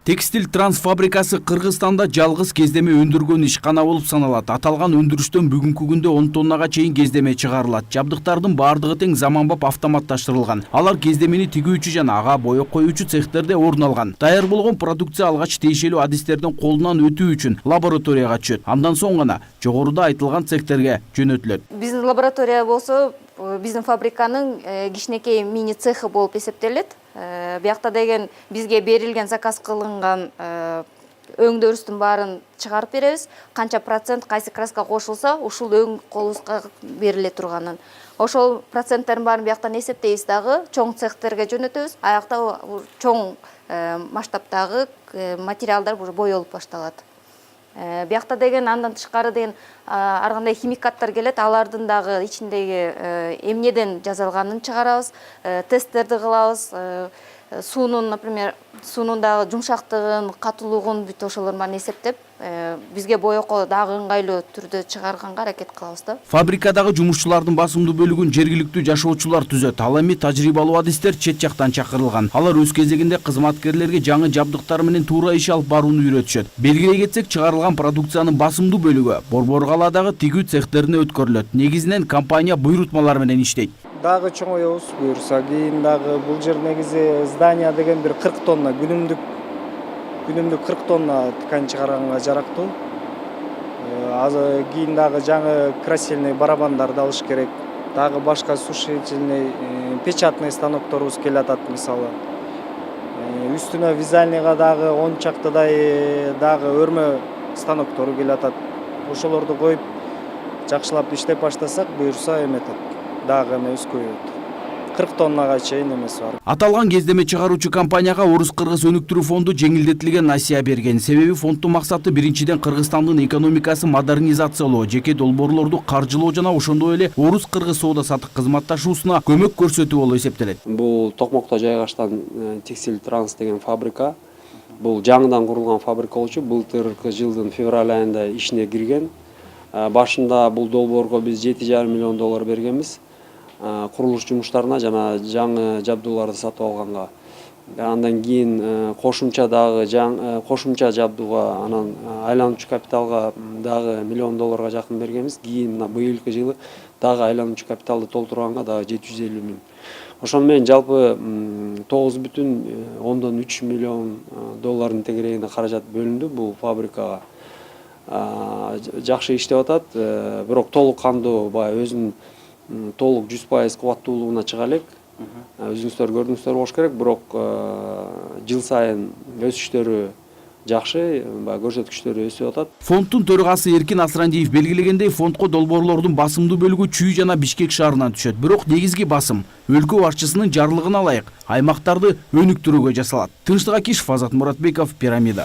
Текстиль транс фабрикасы Кыргызстанда жалгыз кездеме өндүргөн ишкана болуп саналат. Аталган өндүрүштөн бүгүнкү күндө 10 тоннага чейин кездеме чыгарылат. Жабдыктардын бардыгы тең заманбап автоматташтырылган. Алар кездемени тигүүчү жана ага боек коюучу цехтерде орун алган. Даяр болгон продукция алгач тиешелүү адистердин колунан өтүү үчүн лабораторияга түшөт. Андан соң гана жогоруда айтылган цехтерге жөнөтүлөт. Биздин лаборатория болсо биздин фабриканын кичинекей мини цехы болуп эсептелет. Биякта деген бизге берилген заказ кылынган өңдөрүстүн баарын чыгарып беребиз. Канча процент кайсы краска кошулса, ушул өң колубузга бериле турганын. Ошол проценттерин баарын бияктан эсептейбиз дагы, чоң цехтерге жөнөтөбүз. Аякта чоң масштабтагы материалдар уже боелуп башталат. Биякта деген андан тышкары деген ар кандай химикаттар келет, алардын дагы ичиндеги эмнеден жасалганын чыгарабыз, тесттерди кылабыз. Суунун, например, суунун дагы жумшактыгын, катуулугун бүт ошолордун баарын эсептеп, бизге боекко дагы ыңгайлуу түрдө чыгарганга аракет кылабыз да. Фабрикадагы жумушчулардын басымдуу бөлүгүн жергиликтүү жашоочулар түзөт. Ал эми тажрыйбалуу адистер чет жактан чакырылган. Алар өз кезегинде кызматкерлерге жаңы жабдыктар менен туура иш алып барууну үйрөтүшөт. Белгилей кетсек, чыгарылган продукциянын басымдуу бөлүгү Борбор калаадагы тигүү цехтерине өткөрүлөт. Негизинен компания буйрутмалар менен иштейт. Дагы чоңоебуз буюрса, кийин дагы бул жер негизи здания деген бир 40 тонна күнүмдүк 40 тонна ткань чыгарганга жарактуу. Азыр кийин дагы жаңы красильный барабандарды алыш керек. Дагы башка сушительный, печатный станокторубуз келатат мисалы. Үстүнө вязальныйга дагы 10 чактыдай дагы өрмө станоктору келатат. Ошолорду коюп жакшылап иштеп баштасак, буюрса эметет. Дагы эмес көбөйөт. 40 тоннага чейин эмес бар. Аталган кездеме чыгаруучу компанияга Орус-Кыргыз өнүктүрүү фонду жеңилдетилген насыя берген. Себеби фонддун максаты биринчиден Кыргызстандын экономикасын модернизациялоо, жеке долбоорлорду каржылоо жана ошондой эле Орус-Кыргыз соода-сатык кызматташуусуна көмөк көрсөтүү болуп эсептелет. Бул Токмокто жайгашкан Текстиль транс деген фабрика. Бул жаңыдан курулган фабрика болчу. Былтыркы жылдын февраль айында ишине кирген. Башында бул долбоорго биз 7,5 миллион доллар бергенбиз. Курулуш жумуштарына жана жаңы жабдууларды сатып алганга. Андан кийин кошумча жабдууга, анан айлануучу капиталга дагы миллион долларга жакын бергенбиз. Кийин быйылкы жылы дагы айлануучу капиталды толтурганга дагы 750 миң. Ошону менен жалпы 9,3 миллион доллардын тегерегинде каражат бөлүндү бул фабрикага. Жакшы иштеп атат, бирок толук кандуу баягы өзүнүн толук 100% кубаттуулугуна чыга элек. Өзүңүздөр көрдүңүздөр болуш керек, бирок жыл сайын өсүштөрү жакшы, көрсөткүчтөрү өсүп атат. Фонддун төрагасы Эркин Асрандиев белгилегендей, фондко долбоорлордун басымдуу бөлүгү Чүй жана Бишкек шаарынан түшөт. Бирок негизги басым өлкө башчысынын жарлыгына ылайык аймактарды өнүктүрүүгө жасалат. Тынчтык Акишев, Азат Муратбеков, Пирамида.